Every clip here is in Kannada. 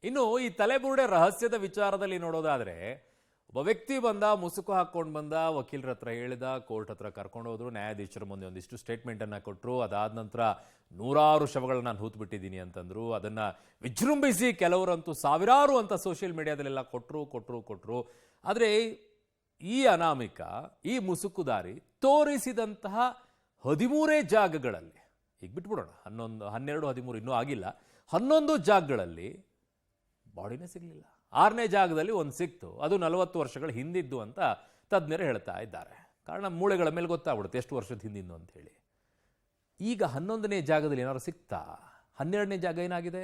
ಇನ್ನು ಈ ತಲೆಬುರುಡೆ ರಹಸ್ಯದ ವಿಚಾರದಲ್ಲಿ ನೋಡೋದಾದ್ರೆ ಒಬ್ಬ ವ್ಯಕ್ತಿ ಬಂದ, ಮುಸುಕು ಹಾಕೊಂಡು ಬಂದ, ವಕೀಲರ ಹತ್ರ ಹೇಳಿದ, ಕೋರ್ಟ್ ಹತ್ರ ಕರ್ಕೊಂಡು ಹೋದ್ರು, ನ್ಯಾಯಾಧೀಶರ ಮುಂದೆ ಒಂದಿಷ್ಟು ಸ್ಟೇಟ್ಮೆಂಟ್ ಅನ್ನ ಕೊಟ್ಟರು. ಅದಾದ ನಂತರ ನೂರಾರು ಶವಗಳನ್ನ ನಾನು ಹೂತು ಬಿಟ್ಟಿದ್ದೀನಿ ಅಂತಂದ್ರು. ಅದನ್ನ ವಿಜೃಂಭಿಸಿ ಕೆಲವರಂತೂ ಸಾವಿರಾರು ಅಂತ ಸೋಷಿಯಲ್ ಮೀಡಿಯಾದಲ್ಲೆಲ್ಲ ಕೊಟ್ಟರು. ಆದರೆ ಈ ಅನಾಮಿಕ, ಈ ಮುಸುಕುದಾರಿ ತೋರಿಸಿದಂತಹ 13 ಜಾಗಗಳಲ್ಲಿ, ಈಗ ಬಿಟ್ಬಿಡೋಣ, 11, 12, 13 ಇನ್ನೂ ಆಗಿಲ್ಲ, 11 ಜಾಗಗಳಲ್ಲಿ ಬಾಡಿನೇ ಸಿಗಲಿಲ್ಲ. 6ನೇ ಜಾಗದಲ್ಲಿ ಒಂದು ಸಿಕ್ತು. ಅದು 40 ವರ್ಷಗಳ ಹಿಂದಿದ್ದು ಅಂತ ತಜ್ಞರು ಹೇಳ್ತಾ ಇದ್ದಾರೆ. ಕಾರಣ ಮೂಳೆಗಳ ಮೇಲೆ ಗೊತ್ತಾಗ್ಬಿಡುತ್ತೆ ಎಷ್ಟು ವರ್ಷದ ಹಿಂದಿದ್ದು ಅಂತ ಹೇಳಿ. ಈಗ 11ನೇ ಜಾಗದಲ್ಲಿ ಏನಾದ್ರು ಸಿಕ್ತಾ? 12ನೇ ಜಾಗ ಏನಾಗಿದೆ?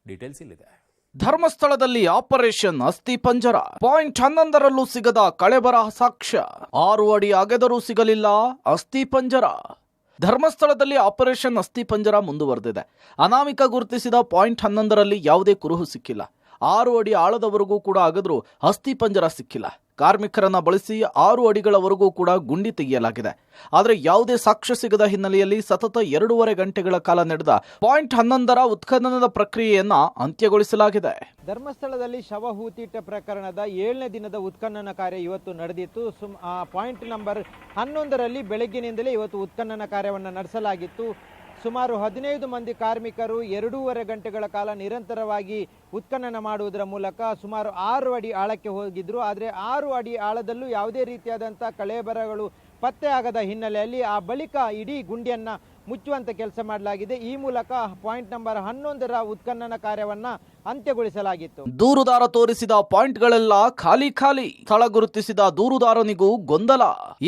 ಡೀಟೇಲ್ಸ್ ಇಲ್ಲಿದೆ. ಧರ್ಮಸ್ಥಳದಲ್ಲಿ ಆಪರೇಷನ್ ಅಸ್ಥಿ ಪಂಜರ. ಪಾಯಿಂಟ್ 11ರಲ್ಲೂ ಸಿಗದ ಕಳೆಬರ ಸಾಕ್ಷ್ಯ. 6 ಅಡಿ ಅಗೆದರೂ ಸಿಗಲಿಲ್ಲ ಅಸ್ಥಿ ಪಂಜರ. ಧರ್ಮಸ್ಥಳದಲ್ಲಿ ಆಪರೇಷನ್ ಅಸ್ಥಿ ಪಂಜರ ಮುಂದುವರೆದಿದೆ. ಅನಾಮಿಕ ಗುರುತಿಸಿದ ಪಾಯಿಂಟ್ 11ರಲ್ಲಿ ಯಾವುದೇ ಕುರುಹು ಸಿಕ್ಕಿಲ್ಲ. 6 ಅಡಿ ಆಳದವರೆಗೂ ಕೂಡ ಅಗೆದರೂ ಅಸ್ಥಿ ಪಂಜರ ಸಿಕ್ಕಿಲ್ಲ. ಕಾರ್ಮಿಕರನ್ನ ಬಳಸಿ 6 ಅಡಿಗಳವರೆಗೂ ಕೂಡ ಗುಂಡಿ ತೆಗೆಯಲಾಗಿದೆ. ಆದರೆ ಯಾವುದೇ ಸಾಕ್ಷ್ಯ ಸಿಗದ ಹಿನ್ನೆಲೆಯಲ್ಲಿ ಸತತ 2.5 ಗಂಟೆಗಳ ಕಾಲ ನಡೆದ ಪಾಯಿಂಟ್ 11ರ ಉತ್ಖನನದ ಪ್ರಕ್ರಿಯೆಯನ್ನ ಅಂತ್ಯಗೊಳಿಸಲಾಗಿದೆ. ಧರ್ಮಸ್ಥಳದಲ್ಲಿ ಶವ ಹೂತಿಟ್ಟ ಪ್ರಕರಣದ 7ನೇ ದಿನದ ಉತ್ಖನನ ಕಾರ್ಯ ಇವತ್ತು ನಡೆದಿತ್ತು. ಪಾಯಿಂಟ್ ನಂಬರ್ 11ರಲ್ಲಿ ಬೆಳಗ್ಗಿನಿಂದಲೇ ಇವತ್ತು ಉತ್ಖನನ ಕಾರ್ಯವನ್ನು ನಡೆಸಲಾಗಿತ್ತು. ಸುಮಾರು 15 ಮಂದಿ ಕಾರ್ಮಿಕರು 2.5 ಗಂಟೆಗಳ ಕಾಲ ನಿರಂತರವಾಗಿ ಉತ್ಖನನ ಮಾಡುವುದರ ಮೂಲಕ ಸುಮಾರು 6 ಅಡಿ ಆಳಕ್ಕೆ ಹೋಗಿದ್ರು. ಆದರೆ 6 ಅಡಿ ಆಳದಲ್ಲೂ ಯಾವುದೇ ರೀತಿಯಾದಂಥ ಕಳೆಬರಗಳು ಪತ್ತೆ ಆಗದ ಹಿನ್ನೆಲೆಯಲ್ಲಿ ಆ ಬಳಿಕ ಇಡೀ ಗುಂಡಿಯನ್ನು ಮುಚ್ಚುವಂತ ಕೆಲಸ ಮಾಡಲಾಗಿದೆ. ಈ ಮೂಲಕ ಪಾಯಿಂಟ್ ನಂಬರ್ 11ರ ಉತ್ಖನನ ಕಾರ್ಯವನ್ನ ಅಂತ್ಯಗೊಳಿಸಲಾಗಿತ್ತು. ದೂರುದಾರ ತೋರಿಸಿದ ಪಾಯಿಂಟ್ಗಳೆಲ್ಲ ಖಾಲಿ. ಸ್ಥಳ ಗುರುತಿಸಿದ ದೂರುದಾರನಿಗೂ ಗೊಂದಲ,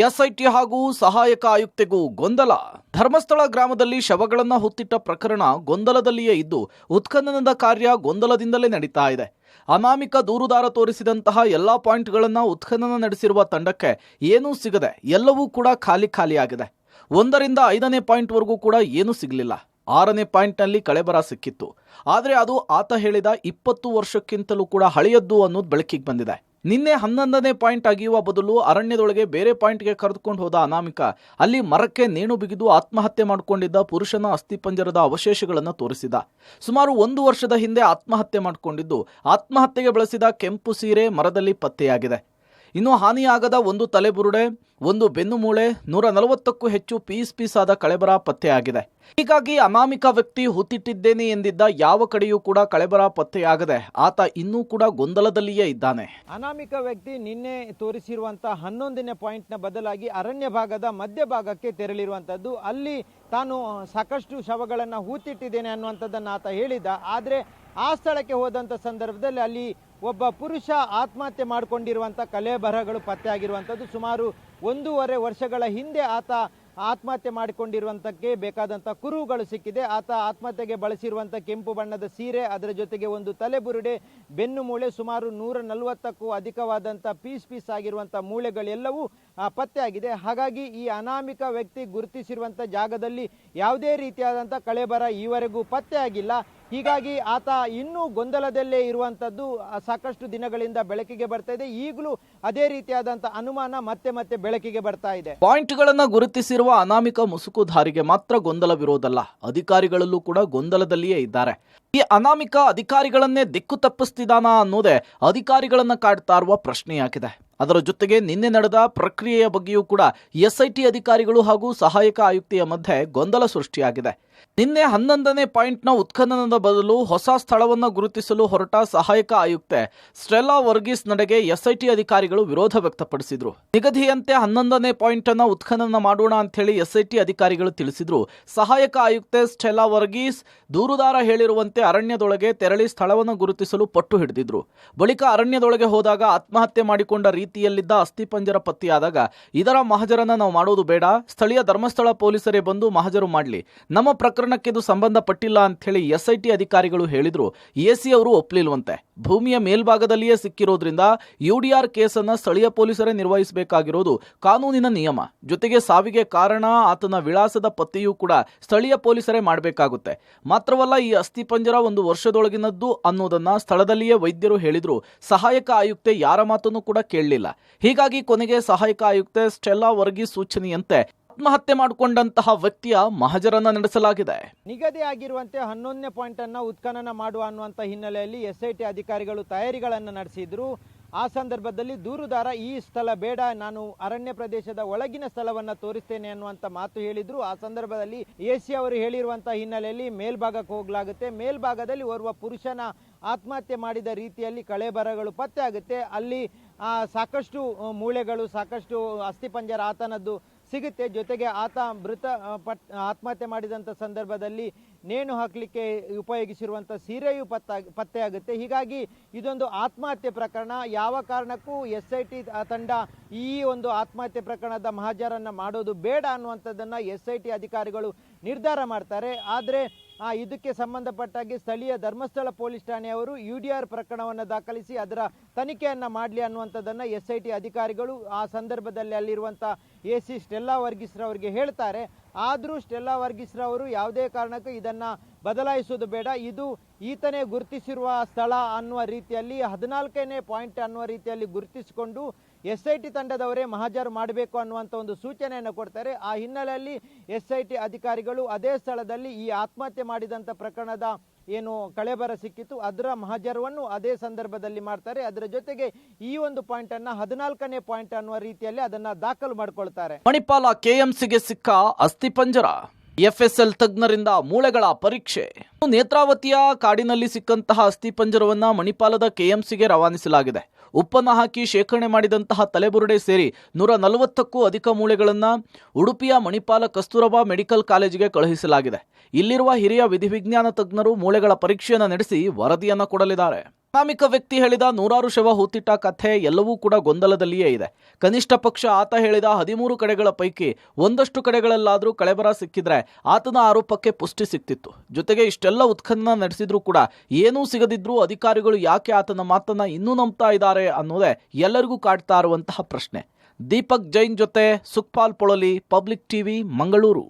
ಎಸ್ಐಟಿ ಹಾಗೂ ಸಹಾಯಕ ಆಯುಕ್ತೆಗೂ ಗೊಂದಲ. ಧರ್ಮಸ್ಥಳ ಗ್ರಾಮದಲ್ಲಿ ಶವಗಳನ್ನ ಹೊತ್ತಿಟ್ಟ ಪ್ರಕರಣ ಗೊಂದಲದಲ್ಲಿಯೇ ಇದ್ದು ಉತ್ಖನನದ ಕಾರ್ಯ ಗೊಂದಲದಿಂದಲೇ ನಡೀತಾ ಇದೆ. ಅನಾಮಿಕ ದೂರುದಾರ ತೋರಿಸಿದಂತಹ ಎಲ್ಲಾ ಪಾಯಿಂಟ್ಗಳನ್ನ ಉತ್ಖನನ ನಡೆಸಿರುವ ತಂಡಕ್ಕೆ ಏನೂ ಸಿಗದೆ ಎಲ್ಲವೂ ಕೂಡ ಖಾಲಿಯಾಗಿದೆ. 1ರಿಂದ 5ನೇ ಪಾಯಿಂಟ್ವರೆಗೂ ಕೂಡ ಏನೂ ಸಿಗಲಿಲ್ಲ. 6ನೇ ಪಾಯಿಂಟ್ನಲ್ಲಿ ಕಳೆಬರ ಸಿಕ್ಕಿತ್ತು. ಆದರೆ ಅದು ಆತ ಹೇಳಿದ 20 ವರ್ಷಕ್ಕಿಂತಲೂ ಕೂಡ ಹಳೆಯದ್ದು ಅನ್ನೋದು ಬೆಳಕಿಗೆ ಬಂದಿದೆ. ನಿನ್ನೆ 11ನೇ ಪಾಯಿಂಟ್ ಅಗಿಯುವ ಬದಲು ಅರಣ್ಯದೊಳಗೆ ಬೇರೆ ಪಾಯಿಂಟ್ಗೆ ಕರೆದುಕೊಂಡು ಹೋದ ಅನಾಮಿಕ ಅಲ್ಲಿ ಮರಕ್ಕೆ ನೇಣು ಬಿಗಿದು ಆತ್ಮಹತ್ಯೆ ಮಾಡಿಕೊಂಡಿದ್ದ ಪುರುಷನ ಅಸ್ಥಿಪಂಜರದ ಅವಶೇಷಗಳನ್ನು ತೋರಿಸಿದ. ಸುಮಾರು 1 ವರ್ಷದ ಹಿಂದೆ ಆತ್ಮಹತ್ಯೆ ಮಾಡಿಕೊಂಡಿದ್ದು ಆತ್ಮಹತ್ಯೆಗೆ ಬಳಸಿದ ಕೆಂಪು ಸೀರೆ ಮರದಲ್ಲಿ ಪತ್ತೆಯಾಗಿದೆ. ಇನ್ನು ಹಾನಿಯಾಗದ ಒಂದು ತಲೆಬುರುಡೆ, ಒಂದು ಬೆನ್ನು ಮೂಳೆ, 140ಕ್ಕೂ ಹೆಚ್ಚು ಪೀಸ್ ಆದ ಕಳೆಬರ ಪತ್ತೆಯಾಗಿದೆ. ಹೀಗಾಗಿ ಅನಾಮಿಕ ವ್ಯಕ್ತಿ ಹೂತಿಟ್ಟಿದ್ದೇನೆ ಎಂದಿದ್ದ ಯಾವ ಕಡೆಯೂ ಕೂಡ ಕಳೆಬರ ಪತ್ತೆಯಾಗದೆ ಆತ ಇನ್ನೂ ಕೂಡ ಗೊಂದಲದಲ್ಲಿಯೇ ಇದ್ದಾನೆ. ಅನಾಮಿಕ ವ್ಯಕ್ತಿ ನಿನ್ನೆ ತೋರಿಸಿರುವಂತಹ 11ನೇ ಪಾಯಿಂಟ್ನ ಬದಲಾಗಿ ಅರಣ್ಯ ಭಾಗದ ಮಧ್ಯಭಾಗಕ್ಕೆ ತೆರಳಿರುವಂಥದ್ದು. ಅಲ್ಲಿ ತಾನು ಸಾಕಷ್ಟು ಶವಗಳನ್ನು ಹೂತಿಟ್ಟಿದ್ದೇನೆ ಅನ್ನುವಂಥದ್ದನ್ನು ಆತ ಹೇಳಿದ. ಆದರೆ ಆ ಸ್ಥಳಕ್ಕೆ ಹೋದಂಥ ಸಂದರ್ಭದಲ್ಲಿ ಅಲ್ಲಿ ಒಬ್ಬ ಪುರುಷ ಆತ್ಮಹತ್ಯೆ ಮಾಡಿಕೊಂಡಿರುವಂಥ ಕಲೆಬರಹಗಳು ಪತ್ತೆಯಾಗಿರುವಂಥದ್ದು. ಸುಮಾರು 1.5 ವರ್ಷಗಳ ಹಿಂದೆ ಆತ ಆತ್ಮಹತ್ಯೆ ಮಾಡಿಕೊಂಡಿರುವಂಥಕ್ಕೆ ಬೇಕಾದಂಥ ಕುರುಹುಗಳು ಸಿಕ್ಕಿದೆ. ಆತ ಆತ್ಮಹತ್ಯೆಗೆ ಬಳಸಿರುವಂಥ ಕೆಂಪು ಬಣ್ಣದ ಸೀರೆ, ಅದರ ಜೊತೆಗೆ ಒಂದು ತಲೆಬುರುಡೆ, ಬೆನ್ನು ಮೂಳೆ, ಸುಮಾರು 140ಕ್ಕೂ ಅಧಿಕವಾದಂಥ ಪೀಸ್ ಆಗಿರುವಂಥ ಮೂಳೆಗಳೆಲ್ಲವೂ ಪತ್ತೆಯಾಗಿದೆ. ಹಾಗಾಗಿ ಈ ಅನಾಮಿಕ ವ್ಯಕ್ತಿ ಗುರುತಿಸಿರುವಂಥ ಜಾಗದಲ್ಲಿ ಯಾವುದೇ ರೀತಿಯಾದಂಥ ಕಳೆಬರ ಈವರೆಗೂ ಪತ್ತೆಯಾಗಿಲ್ಲ. ಹೀಗಾಗಿ ಆತ ಇನ್ನೂ ಗೊಂದಲದಲ್ಲೇ ಇರುವಂಥದ್ದು ಸಾಕಷ್ಟು ದಿನಗಳಿಂದ ಬೆಳಕಿಗೆ ಬರ್ತಾ ಇದೆ. ಈಗಲೂ ಅದೇ ರೀತಿಯಾದಂಥ ಅನುಮಾನ ಮತ್ತೆ ಬೆಳಕಿಗೆ ಬರ್ತಾ ಇದೆ. ಪಾಯಿಂಟ್ಗಳನ್ನ ಗುರುತಿಸಿರುವ ಅನಾಮಿಕ ಮುಸುಕುಧಾರಿಗೆ ಮಾತ್ರ ಗೊಂದಲವಿರೋದಲ್ಲ, ಅಧಿಕಾರಿಗಳಲ್ಲೂ ಕೂಡ ಗೊಂದಲದಲ್ಲಿಯೇ ಇದ್ದಾರೆ. ಈ ಅನಾಮಿಕ ಅಧಿಕಾರಿಗಳನ್ನೇ ದಿಕ್ಕು ತಪ್ಪಿಸ್ತಿದಾನ ಅನ್ನೋದೇ ಅಧಿಕಾರಿಗಳನ್ನ ಕಾಡ್ತಾ ಇರುವ ಪ್ರಶ್ನೆಯಾಗಿದೆ. ಅದರ ಜೊತೆಗೆ ನಿನ್ನೆ ನಡೆದ ಪ್ರಕ್ರಿಯೆಯ ಬಗ್ಗೆಯೂ ಕೂಡ ಎಸ್ಐಟಿ ಅಧಿಕಾರಿಗಳು ಹಾಗೂ ಸಹಾಯಕ ಆಯುಕ್ತೆಯ ಮಧ್ಯೆ ಗೊಂದಲ ಸೃಷ್ಟಿಯಾಗಿದೆ. ನಿನ್ನೆ 11ನೇ ಪಾಯಿಂಟ್ನ ಉತ್ಖನನದ ಬದಲು ಹೊಸ ಸ್ಥಳವನ್ನು ಗುರುತಿಸಲು ಹೊರಟ ಸಹಾಯಕ ಆಯುಕ್ತೆ ಸ್ಟೆಲ್ಲಾ ವರ್ಗೀಸ್ ನಡೆಗೆ ಎಸ್ಐಟಿ ಅಧಿಕಾರಿಗಳು ವಿರೋಧ ವ್ಯಕ್ತಪಡಿಸಿದ್ರು. ನಿಗದಿಯಂತೆ 11ನೇ ಪಾಯಿಂಟ್ ಅನ್ನ ಉತ್ಖನನ ಮಾಡೋಣ ಅಂತ ಹೇಳಿ ಎಸ್ಐಟಿ ಅಧಿಕಾರಿಗಳು ತಿಳಿಸಿದ್ರು. ಸಹಾಯಕ ಆಯುಕ್ತೆ ಸ್ಟೆಲ್ಲಾ ವರ್ಗೀಸ್ ದೂರುದಾರ ಹೇಳಿರುವಂತೆ ಅರಣ್ಯದೊಳಗೆ ತೆರಳಿ ಸ್ಥಳವನ್ನು ಗುರುತಿಸಲು ಪಟ್ಟು ಹಿಡಿದಿದ್ರು. ಬಳಿಕ ಅರಣ್ಯದೊಳಗೆ ಹೋದಾಗ ಆತ್ಮಹತ್ಯೆ ಮಾಡಿಕೊಂಡ ರೀತಿಯಲ್ಲಿದ್ದ ಅಸ್ಥಿಪಂಜರ ಪತ್ತೆಯಾದಾಗ ಇದರ ಮಹಜರನ್ನ ನಾವು ಮಾಡೋದು ಬೇಡ, ಸ್ಥಳೀಯ ಧರ್ಮಸ್ಥಳ ಪೊಲೀಸರೇ ಬಂದು ಮಹಜರು ಮಾಡಲಿ, ನಮ್ಮ ಪ್ರಕರಣಕ್ಕೆ ಇದು ಸಂಬಂಧಪಟ್ಟಿಲ್ಲ ಅಂತ ಹೇಳಿ ಎಸ್ಐಟಿ ಅಧಿಕಾರಿಗಳು ಹೇಳಿದ್ರು. ಎಸಿ ಅವರು ಒಪ್ಪಲಿಲ್ವಂತೆ. ಭೂಮಿಯ ಮೇಲ್ಭಾಗದಲ್ಲಿಯೇ ಸಿಕ್ಕಿರೋದ್ರಿಂದ ಯುಡಿಆರ್ ಕೇಸನ್ನ ಸ್ಥಳೀಯ ಪೊಲೀಸರೇ ನಿರ್ವಹಿಸಬೇಕಾಗಿರೋದು ಕಾನೂನಿನ ನಿಯಮ. ಜೊತೆಗೆ ಸಾವಿಗೆ ಕಾರಣ, ಆತನ ವಿಳಾಸದ ಪತ್ತೆಯೂ ಕೂಡ ಸ್ಥಳೀಯ ಪೊಲೀಸರೇ ಮಾಡಬೇಕಾಗುತ್ತೆ. ಮಾತ್ರವಲ್ಲ, ಈ ಅಸ್ಥಿಪಂಜರ 1 ವರ್ಷದೊಳಗಿನದ್ದು ಅನ್ನೋದನ್ನ ಸ್ಥಳದಲ್ಲಿಯೇ ವೈದ್ಯರು ಹೇಳಿದ್ರು. ಸಹಾಯಕ ಆಯುಕ್ತೆ ಯಾರ ಮಾತನ್ನು ಕೂಡ ಕೇಳಲಿಲ್ಲ. ಹೀಗಾಗಿ ಕೊನೆಗೆ ಸಹಾಯಕ ಆಯುಕ್ತೆ ಸ್ಟೆಲ್ಲಾ ವರ್ಗೀಸ್ ಸೂಚನೆಯಂತೆ ಆತ್ಮಹತ್ಯೆ ಮಾಡಿಕೊಂಡಂತಹ ವ್ಯಕ್ತಿಯ ಮಹಜರನ್ನ ನಡೆಸಲಾಗಿದೆ. ನಿಗದಿ ಆಗಿರುವಂತೆ 11ನೇ ಪಾಯಿಂಟ್ ಅನ್ನ ಉತ್ಖನನ ಮಾಡುವ ಅನ್ನುವಂಥ ಹಿನ್ನೆಲೆಯಲ್ಲಿ SIT ಅಧಿಕಾರಿಗಳು ತಯಾರಿಗಳನ್ನು ನಡೆಸಿದ್ರು. ಆ ಸಂದರ್ಭದಲ್ಲಿ ದೂರುದಾರ ಈ ಸ್ಥಳ ಬೇಡ, ನಾನು ಅರಣ್ಯ ಪ್ರದೇಶದ ಒಳಗಿನ ಸ್ಥಳವನ್ನ ತೋರಿಸ್ತೇನೆ ಅನ್ನುವಂಥ ಮಾತು ಹೇಳಿದ್ರು. ಆ ಸಂದರ್ಭದಲ್ಲಿ AC ಅವರು ಹೇಳಿರುವಂಥ ಹಿನ್ನೆಲೆಯಲ್ಲಿ ಮೇಲ್ಭಾಗಕ್ಕೆ ಹೋಗಲಾಗುತ್ತೆ. ಮೇಲ್ಭಾಗದಲ್ಲಿ ಓರ್ವ ಪುರುಷನ ಆತ್ಮಹತ್ಯೆ ಮಾಡಿದ ರೀತಿಯಲ್ಲಿ ಕಳೆಬರಗಳು ಪತ್ತೆ ಆಗುತ್ತೆ. ಅಲ್ಲಿ ಸಾಕಷ್ಟು ಮೂಳೆಗಳು, ಸಾಕಷ್ಟು ಅಸ್ಥಿಪಂಜರ ಆತನದ್ದು ಸಿಗುತ್ತೆ. ಜೊತೆಗೆ ಆತ ಆತ್ಮಹತ್ಯೆ ಮಾಡಿದಂಥ ಸಂದರ್ಭದಲ್ಲಿ ನೇಣು ಹಾಕಲಿಕ್ಕೆ ಉಪಯೋಗಿಸಿರುವಂಥ ಸೀರೆಯು ಪತ್ತೆಯಾಗುತ್ತೆ. ಹೀಗಾಗಿ ಇದೊಂದು ಆತ್ಮಹತ್ಯೆ ಪ್ರಕರಣ. ಯಾವ ಕಾರಣಕ್ಕೂ SIT ತಂಡ ಈ ಒಂದು ಆತ್ಮಹತ್ಯೆ ಪ್ರಕರಣದ ಮಹಜರನ್ನ ಮಾಡೋದು ಬೇಡ ಅನ್ನುವಂಥದ್ದನ್ನು SIT ಅಧಿಕಾರಿಗಳು ನಿರ್ಧಾರ ಮಾಡ್ತಾರೆ. ಆದರೆ ಇದಕ್ಕೆ ಸಂಬಂಧಪಟ್ಟಾಗಿ ಸ್ಥಳೀಯ ಧರ್ಮಸ್ಥಳ ಪೊಲೀಸ್ ಠಾಣೆಯವರು UDR ಪ್ರಕರಣವನ್ನು ದಾಖಲಿಸಿ ಅದರ ತನಿಖೆಯನ್ನು ಮಾಡಲಿ ಅನ್ನುವಂಥದ್ದನ್ನು SIT ಅಧಿಕಾರಿಗಳು ಆ ಸಂದರ್ಭದಲ್ಲಿ ಅಲ್ಲಿರುವಂಥ AC ಸ್ಟೆಲ್ಲಾ ವರ್ಗೀಸ್ರವರಿಗೆ ಹೇಳ್ತಾರೆ. ಆದರೂ ಸ್ಟೆಲ್ಲಾ ವರ್ಗೀಸ್ರವರು ಯಾವುದೇ ಕಾರಣಕ್ಕೂ ಇದನ್ನು ಬದಲಾಯಿಸುವುದು ಬೇಡ, ಇದು ಈತನೇ ಗುರುತಿಸಿರುವ ಸ್ಥಳ ಅನ್ನುವ ರೀತಿಯಲ್ಲಿ 14ನೇ ಪಾಯಿಂಟ್ ಅನ್ನುವ ರೀತಿಯಲ್ಲಿ ಗುರುತಿಸಿಕೊಂಡು SIT ತಂಡದವರೇ ಮಹಜರು ಮಾಡಬೇಕು ಅನ್ನುವಂಥ ಒಂದು ಸೂಚನೆಯನ್ನು ಕೊಡ್ತಾರೆ. ಆ ಹಿನ್ನೆಲೆಯಲ್ಲಿ SIT ಅಧಿಕಾರಿಗಳು ಅದೇ ಸ್ಥಳದಲ್ಲಿ ಈ ಆತ್ಮಹತ್ಯೆ ಮಾಡಿದಂಥ ಪ್ರಕರಣದ ಏನು ಕಳೆಬರ ಸಿಕ್ಕಿತ್ತು ಅದರ ಮಹಜರವನ್ನು ಅದೇ ಸಂದರ್ಭದಲ್ಲಿ ಮಾಡ್ತಾರೆ. ಅದರ ಜೊತೆಗೆ ಈ ಒಂದು ಪಾಯಿಂಟ್ ಅನ್ನ 14ನೇ ಪಾಯಿಂಟ್ ಅನ್ನುವ ರೀತಿಯಲ್ಲಿ ಅದನ್ನ ದಾಖಲು ಮಾಡಿಕೊಳ್ತಾರೆ. ಮಣಿಪಾಲ KMCಗೆ ಸಿಕ್ಕ ಅಸ್ಥಿಪಂಜರ, FSL ತಜ್ಞರಿಂದ ಮೂಳೆಗಳ ಪರೀಕ್ಷೆ. ನೇತ್ರಾವತಿಯ ಕಾಡಿನಲ್ಲಿ ಸಿಕ್ಕಂತಹ ಅಸ್ಥಿಪಂಜರವನ್ನ ಮಣಿಪಾಲದ KMCಗೆ ರವಾನಿಸಲಾಗಿದೆ. ಉಪ್ಪನ್ನ ಹಾಕಿ ಶೇಖರಣೆ ಮಾಡಿದಂತಹ ತಲೆಬುರುಡೆ ಸೇರಿ 140ಕ್ಕೂ ಅಧಿಕ ಮೂಳೆಗಳನ್ನು ಉಡುಪಿಯ ಮಣಿಪಾಲ ಕಸ್ತೂರಬಾ ಮೆಡಿಕಲ್ ಕಾಲೇಜಿಗೆ ಕಳುಹಿಸಲಾಗಿದೆ. ಇಲ್ಲಿರುವ ಹಿರಿಯ ವಿಧಿವಿಜ್ಞಾನ ತಜ್ಞರು ಮೂಳೆಗಳ ಪರೀಕ್ಷೆಯನ್ನು ನಡೆಸಿ ವರದಿಯನ್ನು ಕೊಡಲಿದ್ದಾರೆ. ಅನಾಮಿಕ ವ್ಯಕ್ತಿ ಹೇಳಿದ 100 ಶವ ಹೂತಿಟ್ಟ ಕಥೆ ಎಲ್ಲವೂ ಕೂಡ ಗೊಂದಲದಲ್ಲಿಯೇ ಇದೆ. ಕನಿಷ್ಠ ಪಕ್ಷ ಆತ ಹೇಳಿದ 13 ಕಡೆಗಳ ಪೈಕಿ ಒಂದಷ್ಟು ಕಡೆಗಳಲ್ಲಾದರೂ ಕಳೆಬರ ಸಿಕ್ಕಿದ್ರೆ ಆತನ ಆರೋಪಕ್ಕೆ ಪುಷ್ಟಿ ಸಿಕ್ತಿತ್ತು. ಜೊತೆಗೆ ಇಷ್ಟೆಲ್ಲ ಉತ್ಖನನ ನಡೆಸಿದ್ರೂ ಕೂಡ ಏನೂ ಸಿಗದಿದ್ರೂ ಅಧಿಕಾರಿಗಳು ಯಾಕೆ ಆತನ ಮಾತನ್ನ ಇನ್ನೂ ನಂಬ್ತಾ ಇದ್ದಾರೆ ಅನ್ನೋದೇ ಎಲ್ಲರಿಗೂ ಕಾಡ್ತಾ ಇರುವಂತಹ ಪ್ರಶ್ನೆ. ದೀಪಕ್ ಜೈನ್ ಜೊತೆ ಸುಖಪಾಲ್ ಪೊಳಲಿ, ಪಬ್ಲಿಕ್ ಟಿವಿ, ಮಂಗಳೂರು.